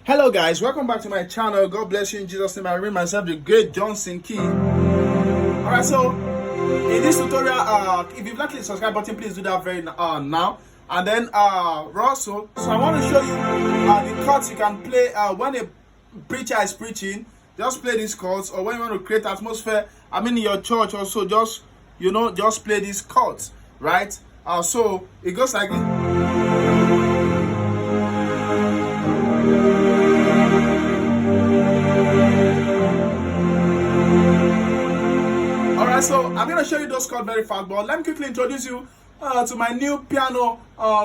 Hello guys, welcome back to my channel. God bless you in Jesus' name. I remain myself the great Johnsonkeyz. Alright, so in this tutorial, if you've not clicked the subscribe button, please do that very now. And then also, so I want to show you the chords you can play when a preacher is preaching. Just play these chords, or when you want to create atmosphere, in your church also, just just play these chords, right? So it goes like this. Alright, so I'm going to show you those chords very fast, but let me quickly introduce you to my new piano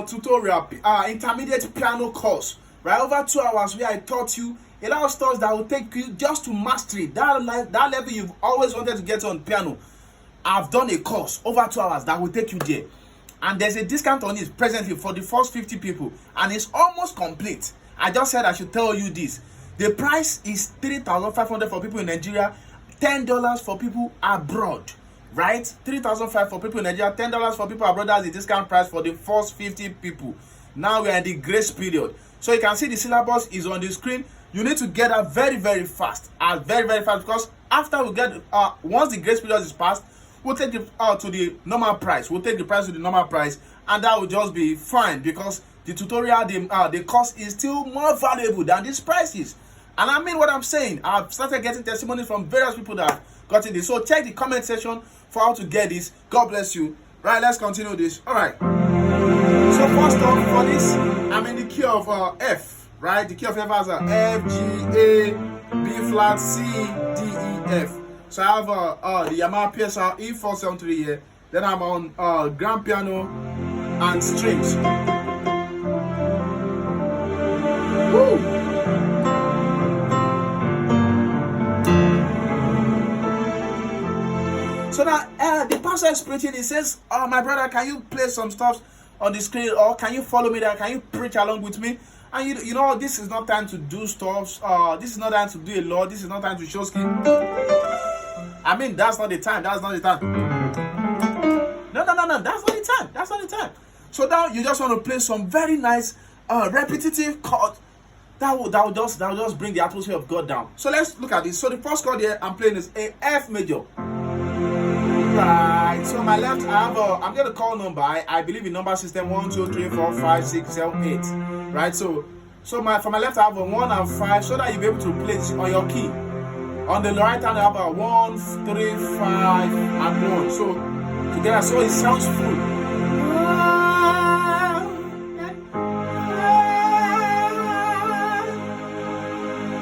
tutorial, intermediate piano course. Right, over 2 hours where I taught you a lot of stuff that will take you just to mastery, that level you've always wanted to get on piano. I've done a course over 2 hours that will take you there. And there's a discount on it presently for the first 50 people. And it's almost complete. I just said I should tell you this. The price is 3,500 for people in Nigeria, $10 for people abroad, right? 3,500 for people in Nigeria, $10 for people abroad. That's the discount price for the first 50 people. Now we are in the grace period, so you can see the syllabus is on the screen. You need to get that very fast, very fast, because after we get once the grace period is passed, we'll take it to the normal price. We'll take the price to the normal price, and that will just be fine, because the tutorial, the course is still more valuable than these prices. And I mean what I'm saying. I've started getting testimonies from various people that have gotten this. So check the comment section for how to get this. God bless you. Right, let's continue this. All right. So first off, for this, I'm in the key of F. Right, the key of F has a F, G, A, B flat, C, D, E, F. So I have the Yamaha PSR E473 here. Then I'm on grand piano and strings. Woo! So now the pastor is preaching. He says, "Oh, my brother, can you play some stuff on the screen, or can you follow me there? Can you preach along with me?" And you know, this is not time to do stuff. This is not time to do a lot. This is not time to show skin. I mean, that's not the time. That's not the time. No. That's not the time. That's not the time. So now you just want to play some very nice, repetitive chord that will just bring the atmosphere of God down. So let's look at this. So the first chord here I'm playing is a F major. Right, so my left, I'm going to call number. I believe in number system 1, 2, 3, 4, 5, 6, 7, 8. Right, so for my left, I have a 1 and 5, so that you'll be able to play this on your key. On the right hand, I have a 1, 3, 5, and 1. So together, so it sounds full.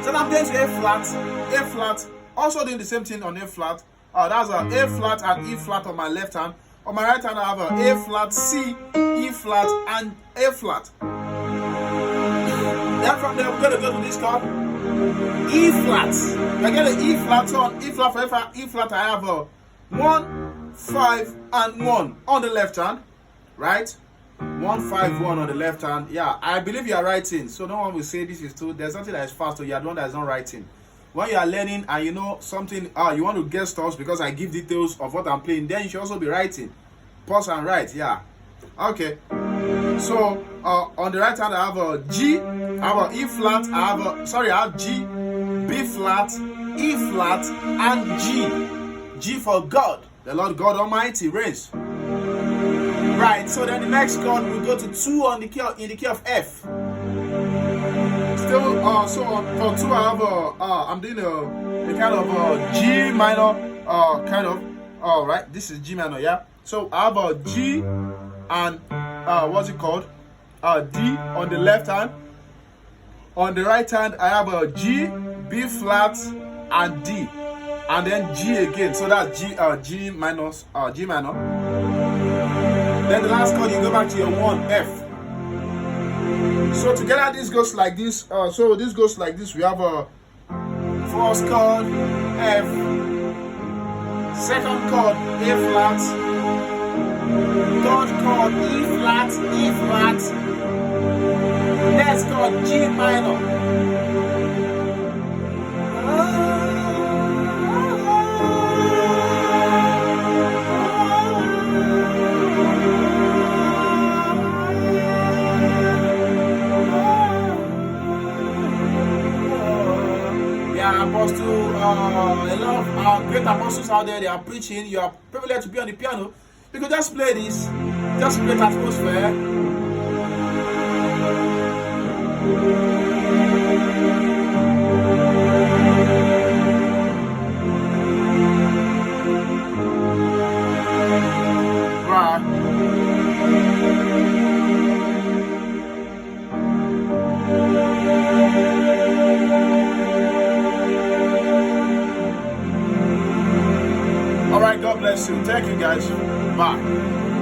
So now I'm playing to A flat, also doing the same thing on A flat. That's a flat and E flat on my left hand. On my right hand, I have a flat, C, E flat, and A flat. Then from there, we're going to go to this chord, E flat. I get an E flat on E flat for E flat. I have a 1, 5, and 1 on the left hand, right? 1, 5, 1 on the left hand. Yeah, I believe you are writing, so no one will say this is too. There's something that is fast, or you are the one that is not writing. When you are learning and you know something, you want to get stuff because I give details of what I'm playing, then you should also be writing. Pause and write, yeah. Okay. So on the right hand, I have a G, I have a E flat, I have G, B flat, E flat, and G. G for God, the Lord God Almighty reigns. Right. So then the next chord we go to 2 on the key in the key of F. Still, so for 2 I have I'm doing a kind of G minor, kind of. Right, this is G minor, yeah. So I have a G and what's it called? D on the left hand. On the right hand, I have a G, B flat, and D, and then G again. So that's G minor. Then the last chord, you go back to your 1 F. So together this goes like this. So this goes like this. We have a first chord F, second chord A flat, third chord E flat, next chord G minor. Apostle, a lot of great apostles out there, they are preaching. You are privileged to be on the piano. You could just play this, just create atmosphere. Right. All right, God bless you. Thank you, guys. Bye.